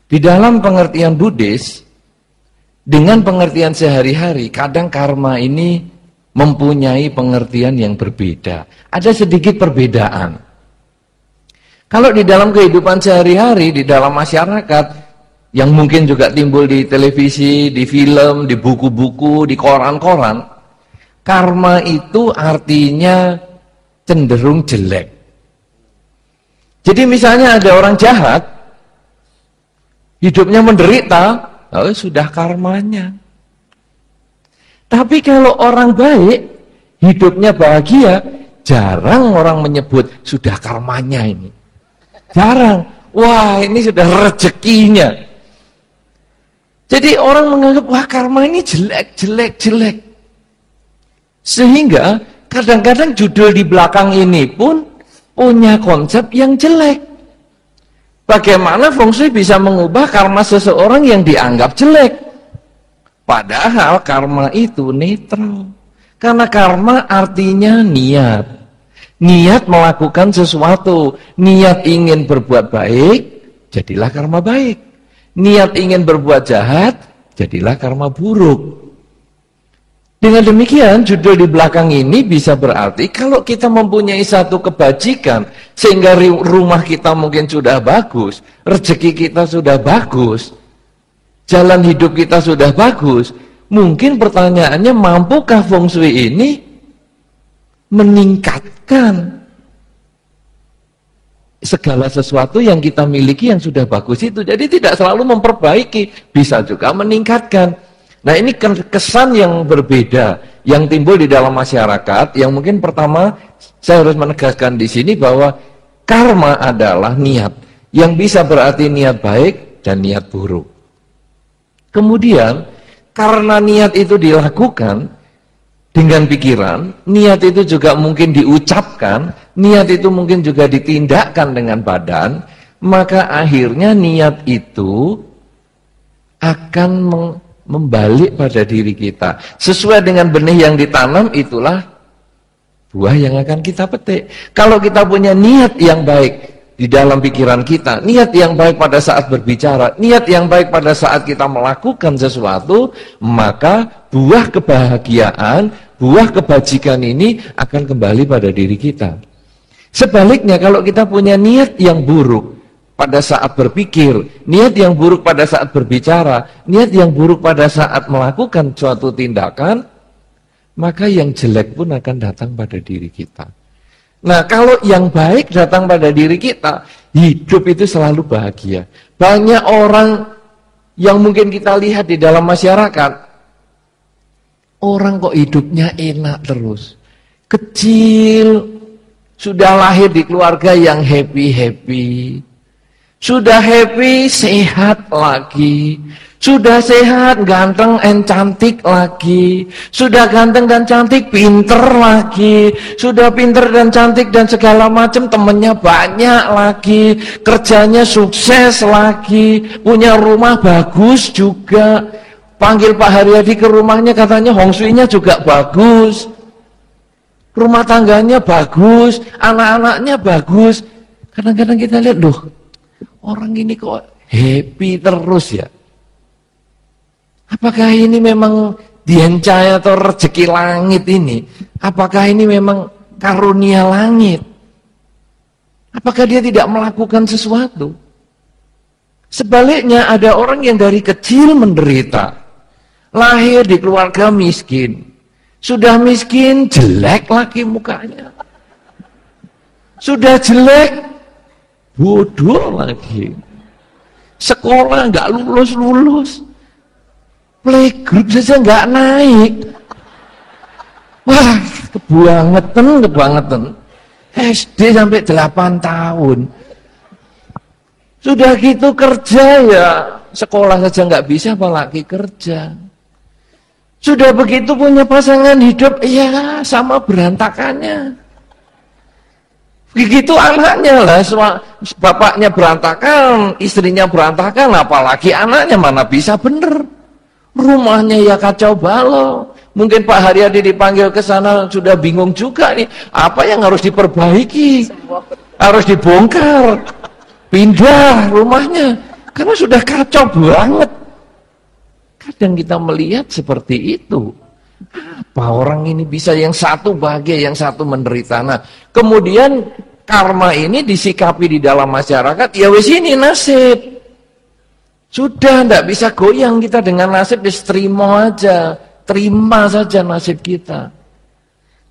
Di dalam pengertian Buddhis, dengan pengertian sehari-hari, kadang karma ini mempunyai pengertian yang berbeda. Ada sedikit perbedaan. Kalau di dalam kehidupan sehari-hari, di dalam masyarakat, yang mungkin juga timbul di televisi, di film, di buku-buku, di koran-koran, karma itu artinya cenderung jelek. Jadi misalnya ada orang jahat, hidupnya menderita, oh sudah karmanya. Tapi kalau orang baik, hidupnya bahagia, jarang orang menyebut sudah karmanya ini. Jarang. Wah, ini sudah rezekinya. Jadi orang menganggap, wah karma ini jelek. Sehingga kadang-kadang judul di belakang ini pun punya konsep yang jelek. Bagaimana feng shui bisa mengubah karma seseorang yang dianggap jelek? Padahal karma itu netral. Karena karma artinya niat. Niat melakukan sesuatu. Niat ingin berbuat baik, jadilah karma baik. Niat ingin berbuat jahat, jadilah karma buruk. Dengan demikian, judul di belakang ini bisa berarti kalau kita mempunyai satu kebajikan, sehingga rumah kita mungkin sudah bagus, rezeki kita sudah bagus, jalan hidup kita sudah bagus, mungkin pertanyaannya, mampukah feng shui ini meningkatkan segala sesuatu yang kita miliki yang sudah bagus itu? Jadi tidak selalu memperbaiki, bisa juga meningkatkan. Nah, ini kesan yang berbeda yang timbul di dalam masyarakat, yang mungkin pertama saya harus menegaskan di sini bahwa karma adalah niat, yang bisa berarti niat baik dan niat buruk. Kemudian, karena niat itu dilakukan dengan pikiran, niat itu juga mungkin diucapkan, niat itu mungkin juga ditindakkan dengan badan, maka akhirnya niat itu akan membalik pada diri kita. Sesuai dengan benih yang ditanam, itulah buah yang akan kita petik. Kalau kita punya niat yang baik di dalam pikiran kita, niat yang baik pada saat berbicara, niat yang baik pada saat kita melakukan sesuatu, maka buah kebahagiaan, buah kebajikan ini akan kembali pada diri kita. Sebaliknya, kalau kita punya niat yang buruk pada saat berpikir, niat yang buruk pada saat berbicara, niat yang buruk pada saat melakukan suatu tindakan, maka yang jelek pun akan datang pada diri kita. Nah, kalau yang baik datang pada diri kita, hidup itu selalu bahagia. Banyak orang yang mungkin kita lihat di dalam masyarakat, orang kok hidupnya enak terus. Kecil, sudah lahir di keluarga yang happy-happy. Sudah happy, sehat lagi. Sudah sehat, ganteng and cantik lagi. Sudah ganteng dan cantik, pinter lagi. Sudah pinter dan cantik dan segala macam, temennya banyak lagi. Kerjanya sukses lagi. Punya rumah bagus juga. Panggil Pak Haryadi ke rumahnya, katanya hong shui-nya juga bagus. Rumah tangganya bagus, anak-anaknya bagus. Kadang-kadang kita lihat, loh, orang ini kok happy terus ya? Apakah ini memang diencai atau rezeki langit ini? Apakah ini memang karunia langit? Apakah dia tidak melakukan sesuatu? Sebaliknya, ada orang yang dari kecil menderita, lahir di keluarga miskin. Sudah miskin, jelek lagi mukanya. Sudah jelek, bodoh lagi. Sekolah nggak lulus. Playgroup saja nggak naik. Wah, kebangetan. SD sampai 8 tahun. Sudah gitu kerja ya, sekolah saja nggak bisa, apalagi kerja. Sudah begitu punya pasangan hidup, ya sama berantakannya. Begitu anaknya lah, bapaknya berantakan, istrinya berantakan, apalagi anaknya mana bisa bener. Rumahnya ya kacau balau. Mungkin Pak Haryadi dipanggil ke sana sudah bingung juga nih, apa yang harus diperbaiki? Harus dibongkar, pindah rumahnya. Karena sudah kacau banget. Kadang kita melihat seperti itu. Apa orang ini bisa yang satu bahagia, yang satu menderita. Nah, kemudian karma ini disikapi di dalam masyarakat, ya wis ini nasib. Sudah tidak bisa goyang kita dengan nasib, terima aja. Terima saja nasib kita.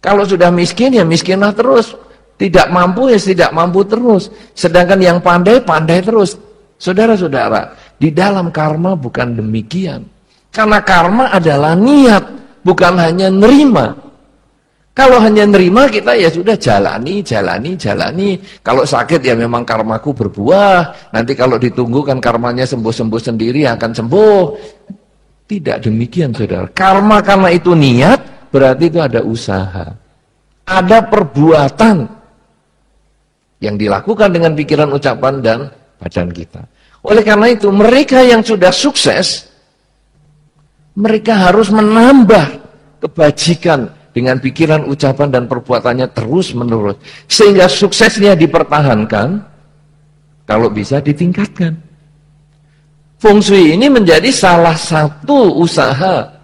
Kalau sudah miskin, ya miskinlah terus. Tidak mampu, ya tidak mampu terus. Sedangkan yang pandai, pandai terus. Saudara-saudara, di dalam karma bukan demikian. Karena karma adalah niat, bukan hanya nerima. Kalau hanya nerima, kita ya sudah jalani. Kalau sakit ya memang karmaku berbuah. Nanti kalau ditunggu kan karmanya sembuh-sembuh sendiri akan sembuh. Tidak demikian, saudara. Karma karena itu niat, berarti itu ada usaha. Ada perbuatan yang dilakukan dengan pikiran, ucapan, dan badan kita. Oleh karena itu, mereka yang sudah sukses, mereka harus menambah kebajikan dengan pikiran, ucapan, dan perbuatannya terus-menerus. Sehingga suksesnya dipertahankan, kalau bisa ditingkatkan. Feng Shui ini menjadi salah satu usaha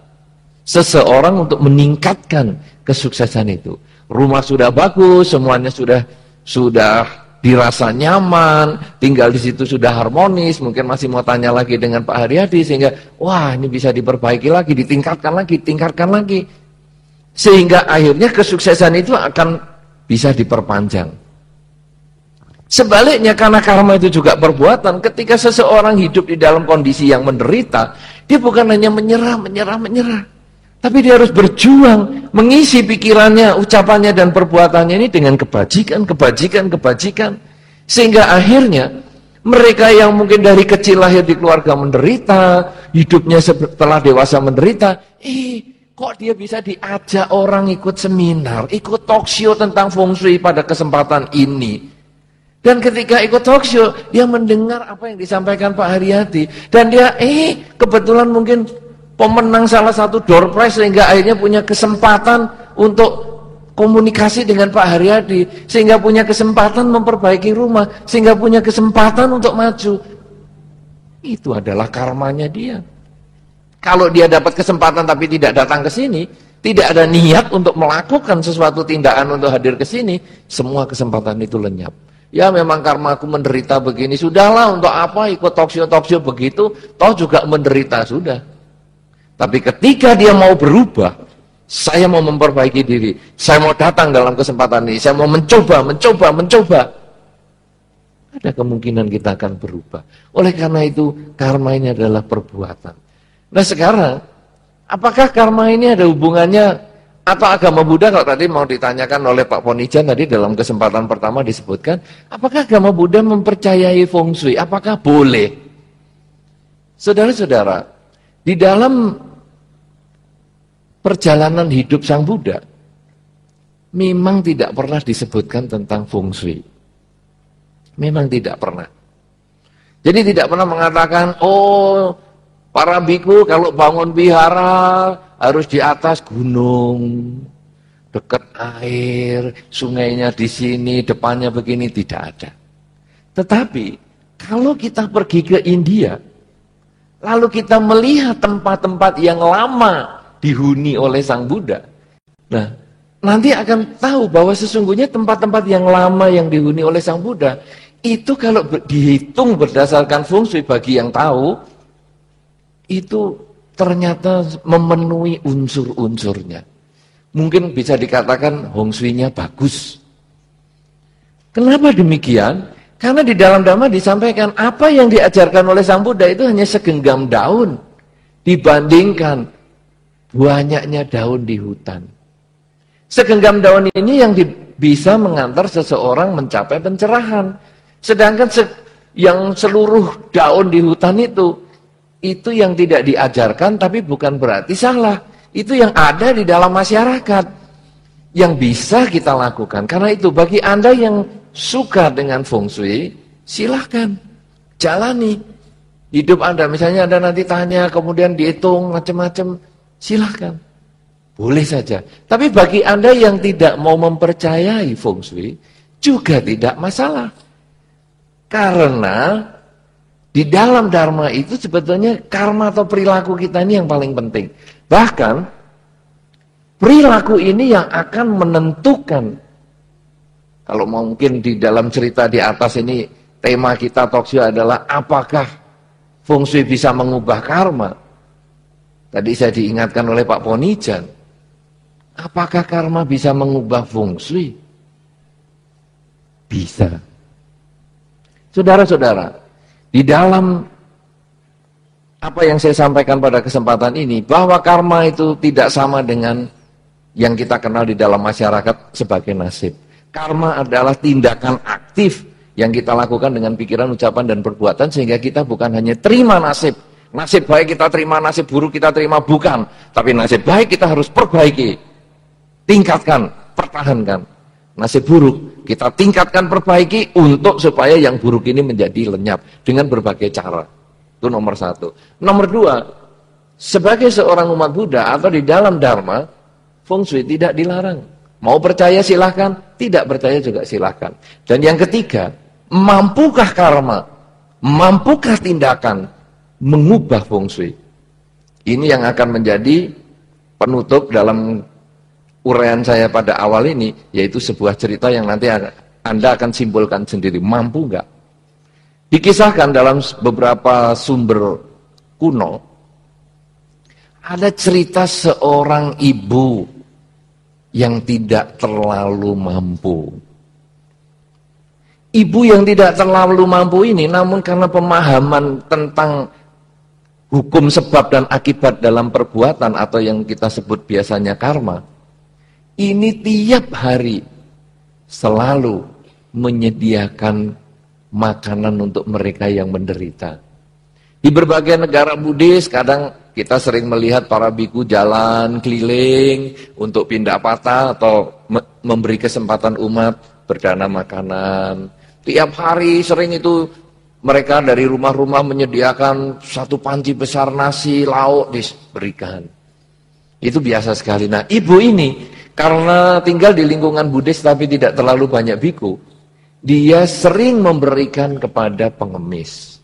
seseorang untuk meningkatkan kesuksesan itu. Rumah sudah bagus, semuanya sudah dirasa nyaman, tinggal di situ sudah harmonis. Mungkin masih mau tanya lagi dengan Pak Haryadi, sehingga wah ini bisa diperbaiki lagi, tingkatkan lagi. Sehingga akhirnya kesuksesan itu akan bisa diperpanjang. Sebaliknya, karena karma itu juga perbuatan, ketika seseorang hidup di dalam kondisi yang menderita, dia bukan hanya menyerah, tapi dia harus berjuang, mengisi pikirannya, ucapannya, dan perbuatannya ini dengan kebajikan. Sehingga akhirnya, mereka yang mungkin dari kecil lahir di keluarga menderita, hidupnya setelah dewasa menderita, kok dia bisa diajak orang ikut seminar, ikut talkshow tentang Feng Shui pada kesempatan ini. Dan ketika ikut talkshow, dia mendengar apa yang disampaikan Pak Haryadi. Dan dia, kebetulan mungkin pemenang salah satu door prize, sehingga akhirnya punya kesempatan untuk komunikasi dengan Pak Haryadi. Sehingga punya kesempatan memperbaiki rumah. Sehingga punya kesempatan untuk maju. Itu adalah karmanya dia. Kalau dia dapat kesempatan tapi tidak datang ke sini, tidak ada niat untuk melakukan sesuatu tindakan untuk hadir ke sini, semua kesempatan itu lenyap. Ya memang karmaku menderita begini, sudahlah untuk apa ikut talkshow begitu, toh juga menderita sudah. Tapi ketika dia mau berubah, saya mau memperbaiki diri, saya mau datang dalam kesempatan ini, saya mau mencoba. Ada kemungkinan kita akan berubah. Oleh karena itu, karma ini adalah perbuatan. Nah sekarang, apakah karma ini ada hubungannya atau agama Buddha? Kalau tadi mau ditanyakan oleh Pak Ponijan tadi dalam kesempatan pertama disebutkan, apakah agama Buddha mempercayai Feng Shui? Apakah boleh? Saudara-saudara, di dalam perjalanan hidup Sang Buddha, memang tidak pernah disebutkan tentang Feng Shui. Memang tidak pernah. Jadi tidak pernah mengatakan, para biku kalau bangun vihara harus di atas gunung, dekat air, sungainya di sini, depannya begini, tidak ada. Tetapi kalau kita pergi ke India, lalu kita melihat tempat-tempat yang lama dihuni oleh Sang Buddha, nah nanti akan tahu bahwa sesungguhnya tempat-tempat yang lama yang dihuni oleh Sang Buddha itu kalau dihitung berdasarkan Feng Shui, bagi yang tahu, itu ternyata memenuhi unsur-unsurnya. Mungkin bisa dikatakan Feng Shui-nya bagus. Kenapa demikian? Karena di dalam Dhamma disampaikan apa yang diajarkan oleh Sang Buddha itu hanya segenggam daun dibandingkan banyaknya daun di hutan. Segenggam daun ini yang bisa mengantar seseorang mencapai pencerahan. Sedangkan yang seluruh daun di hutan itu yang tidak diajarkan, tapi bukan berarti salah. Itu yang ada di dalam masyarakat, yang bisa kita lakukan. Karena itu bagi Anda yang suka dengan Feng Shui, silahkan jalani hidup Anda. Misalnya Anda nanti tanya, kemudian dihitung macam-macam, silahkan, boleh saja. Tapi bagi Anda yang tidak mau mempercayai Feng Shui, juga tidak masalah. Karena Di dalam dharma itu sebetulnya karma atau perilaku kita ini yang paling penting. Bahkan perilaku ini yang akan menentukan. Kalau mungkin di dalam cerita di atas ini tema kita talkshow adalah apakah feng shui bisa mengubah karma. Tadi saya diingatkan oleh Pak Ponijan. Apakah karma bisa mengubah feng shui? Bisa. Saudara-saudara, di dalam apa yang saya sampaikan pada kesempatan ini, bahwa karma itu tidak sama dengan yang kita kenal di dalam masyarakat sebagai nasib. Karma adalah tindakan aktif yang kita lakukan dengan pikiran, ucapan, dan perbuatan, sehingga kita bukan hanya terima nasib. Nasib baik kita terima, nasib buruk kita terima, bukan. Tapi nasib baik kita harus perbaiki, tingkatkan, pertahankan. Nasib buruk kita tingkatkan, perbaiki untuk supaya yang buruk ini menjadi lenyap dengan berbagai cara. Itu nomor satu. Nomor dua, sebagai seorang umat Buddha atau di dalam Dharma, feng shui tidak dilarang. Mau percaya silahkan, tidak percaya juga silahkan. Dan yang ketiga, mampukah karma, mampukah tindakan mengubah feng shui? Ini yang akan menjadi penutup dalam uraian saya pada awal ini, yaitu sebuah cerita yang nanti Anda akan simpulkan sendiri, mampu nggak? Dikisahkan dalam beberapa sumber kuno, ada cerita seorang ibu yang tidak terlalu mampu. Ibu yang tidak terlalu mampu ini, namun karena pemahaman tentang hukum sebab dan akibat dalam perbuatan atau yang kita sebut biasanya karma, ini tiap hari selalu menyediakan makanan untuk mereka yang menderita. Di berbagai negara Buddhis kadang kita sering melihat para biku jalan keliling untuk pindah patah atau memberi kesempatan umat berdana makanan. Tiap hari sering itu mereka dari rumah-rumah menyediakan satu panci besar nasi, lauk diberikan. Itu biasa sekali. Nah, ibu ini karena tinggal di lingkungan Buddhis tapi tidak terlalu banyak biku, dia sering memberikan kepada pengemis.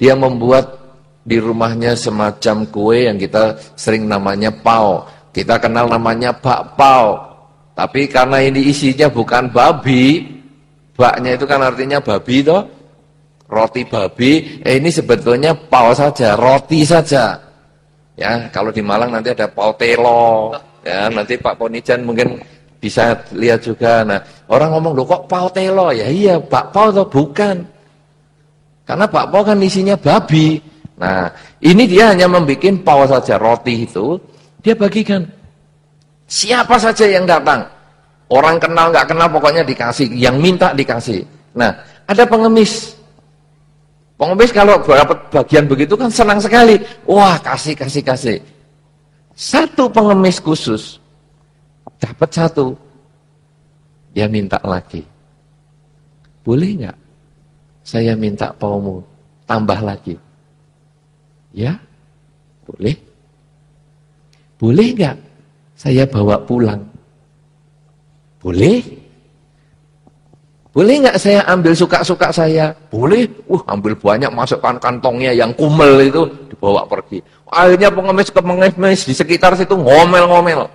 Dia membuat di rumahnya semacam kue yang kita sering namanya pao. Kita kenal namanya bakpao. Tapi karena ini isinya bukan babi, baknya itu kan artinya babi toh, roti babi, ini sebetulnya pao saja, roti saja. Ya, kalau di Malang nanti ada pao telo. Ya, nanti Pak Ponijan mungkin bisa lihat juga. Nah, orang ngomong, loh kok pao telo? Ya iya, bakpao toh, bukan. Karena bakpao kan isinya babi. Nah, ini dia hanya membuat pao saja, roti itu dia bagikan. Siapa saja yang datang, orang kenal nggak kenal pokoknya dikasih, yang minta dikasih. Nah, ada pengemis. Pengemis kalau dapat bagian begitu kan senang sekali. Wah, kasih. Satu pengemis khusus dapat satu, dia minta lagi. Boleh nggak? Saya minta paumu tambah lagi. Ya, boleh. Boleh nggak? Saya bawa pulang. Boleh. Boleh nggak saya ambil suka-suka saya? Boleh. Ambil banyak, masukkan kantongnya yang kumel itu, dibawa pergi. Akhirnya pengemis di sekitar situ ngomel-ngomel.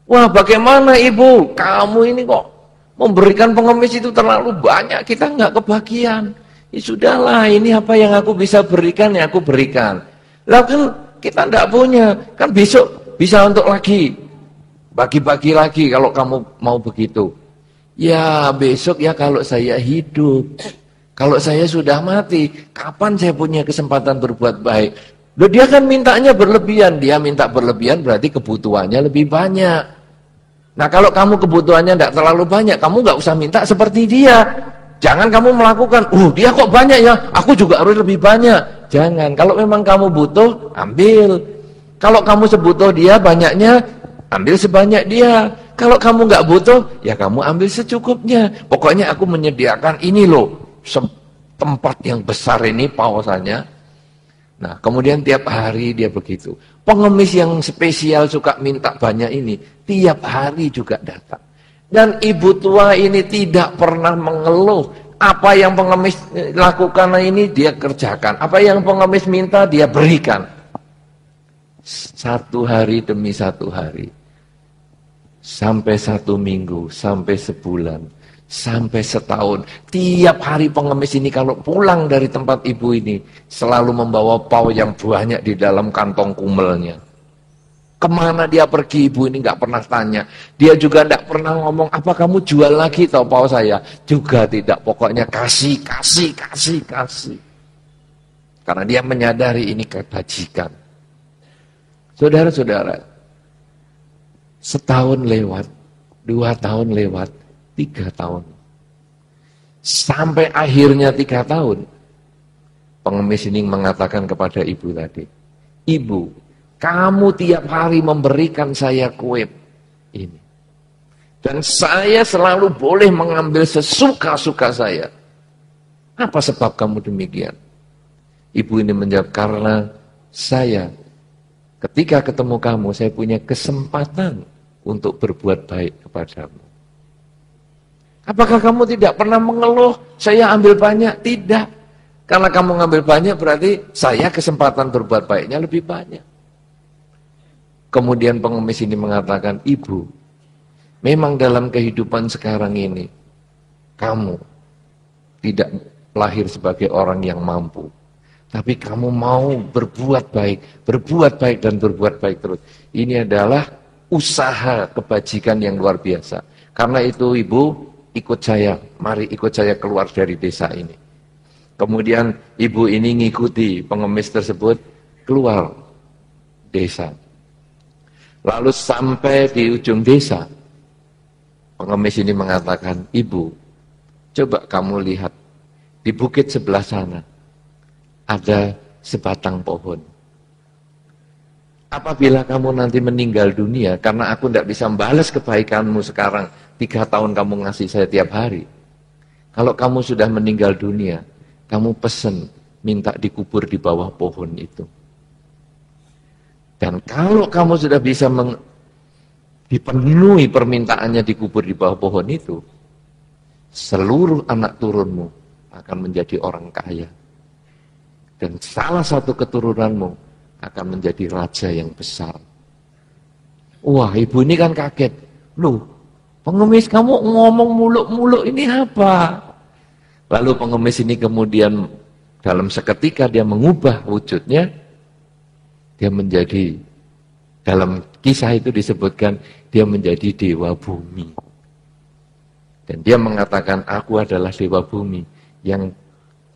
Wah, bagaimana ibu? Kamu ini kok memberikan pengemis itu terlalu banyak, kita nggak kebagian. Ya sudahlah, ini apa yang aku bisa berikan, ya aku berikan. Lah kan kita nggak punya, kan besok bisa untuk lagi. Bagi-bagi lagi kalau kamu mau begitu. Ya besok ya kalau saya hidup. Kalau saya sudah mati, kapan saya punya kesempatan berbuat baik? Loh, dia kan mintanya berlebihan. Dia minta berlebihan berarti kebutuhannya lebih banyak. Nah kalau kamu kebutuhannya tidak terlalu banyak, kamu nggak usah minta seperti dia. Jangan kamu melakukan, dia kok banyak ya, aku juga harus lebih banyak. Jangan, kalau memang kamu butuh, ambil. Kalau kamu sebutuh dia banyaknya, ambil sebanyak dia. Kalau kamu nggak butuh, ya kamu ambil secukupnya. Pokoknya aku menyediakan ini loh, tempat yang besar ini pausannya. Nah, kemudian tiap hari dia begitu. Pengemis yang spesial suka minta banyak ini, tiap hari juga datang. Dan ibu tua ini tidak pernah mengeluh. Apa yang pengemis lakukan ini dia kerjakan. Apa yang pengemis minta dia berikan. Satu hari demi satu hari. Sampai 1 minggu, sampai sebulan, sampai setahun. Tiap hari pengemis ini kalau pulang dari tempat ibu ini selalu membawa pau yang banyak di dalam kantong kumelnya. Kemana dia pergi, ibu ini nggak pernah tanya. Dia juga nggak pernah ngomong, apa kamu jual lagi tau pau saya? Juga tidak, pokoknya kasih. Karena dia menyadari ini kebajikan. Saudara-saudara, setahun lewat, 2 tahun lewat, 3 tahun. Sampai akhirnya 3 tahun, pengemis ini mengatakan kepada ibu tadi, Ibu, kamu tiap hari memberikan saya kue ini. Dan saya selalu boleh mengambil sesuka-suka saya. Apa sebab kamu demikian? Ibu ini menjawab, karena saya ketika ketemu kamu, saya punya kesempatan untuk berbuat baik kepadamu. Apakah kamu tidak pernah mengeluh, saya ambil banyak? Tidak. Karena kamu ngambil banyak berarti saya kesempatan berbuat baiknya lebih banyak. Kemudian pengemis ini mengatakan, Ibu, memang dalam kehidupan sekarang ini, kamu tidak lahir sebagai orang yang mampu. Tapi kamu mau berbuat baik dan berbuat baik terus. Ini adalah usaha kebajikan yang luar biasa. Karena itu Ibu, ikut saya, mari ikut saya keluar dari desa ini. Kemudian ibu ini ngikuti pengemis tersebut keluar desa. Lalu sampai di ujung desa, pengemis ini mengatakan, Ibu, coba kamu lihat, di bukit sebelah sana, ada sebatang pohon. Apabila kamu nanti meninggal dunia, karena aku tidak bisa membalas kebaikanmu sekarang, 3 tahun kamu ngasih saya tiap hari. Kalau kamu sudah meninggal dunia, kamu pesen, minta dikubur di bawah pohon itu. Dan kalau kamu sudah bisa dipenuhi permintaannya dikubur di bawah pohon itu, seluruh anak turunmu akan menjadi orang kaya. Dan salah satu keturunanmu akan menjadi raja yang besar. Wah, ibu ini kan kaget. Loh, pengemis kamu ngomong muluk-muluk ini apa? Lalu pengemis ini kemudian dalam seketika dia mengubah wujudnya. Dia menjadi, dalam kisah itu disebutkan, dia menjadi dewa bumi. Dan dia mengatakan, aku adalah dewa bumi yang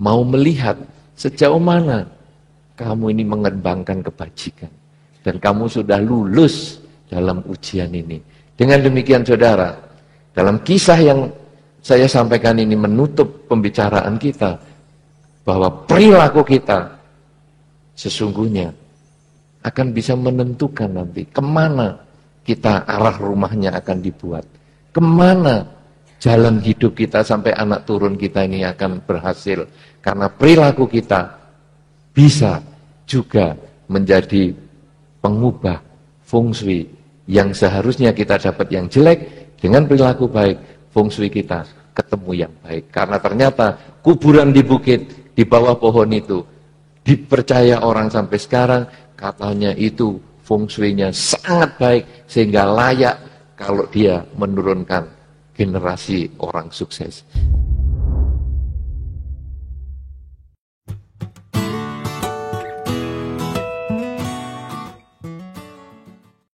mau melihat sejauh mana kamu ini mengembangkan kebajikan. Dan kamu sudah lulus dalam ujian ini. Dengan demikian saudara, dalam kisah yang saya sampaikan ini menutup pembicaraan kita, bahwa perilaku kita sesungguhnya akan bisa menentukan nanti kemana kita arah rumahnya akan dibuat. Kemana jalan hidup kita sampai anak turun kita ini akan berhasil. Karena perilaku kita bisa juga menjadi pengubah feng shui yang seharusnya kita dapat yang jelek, dengan perilaku baik, feng shui kita ketemu yang baik. Karena ternyata kuburan di bukit, di bawah pohon itu, dipercaya orang sampai sekarang, katanya itu feng shui-nya sangat baik, sehingga layak kalau dia menurunkan generasi orang sukses.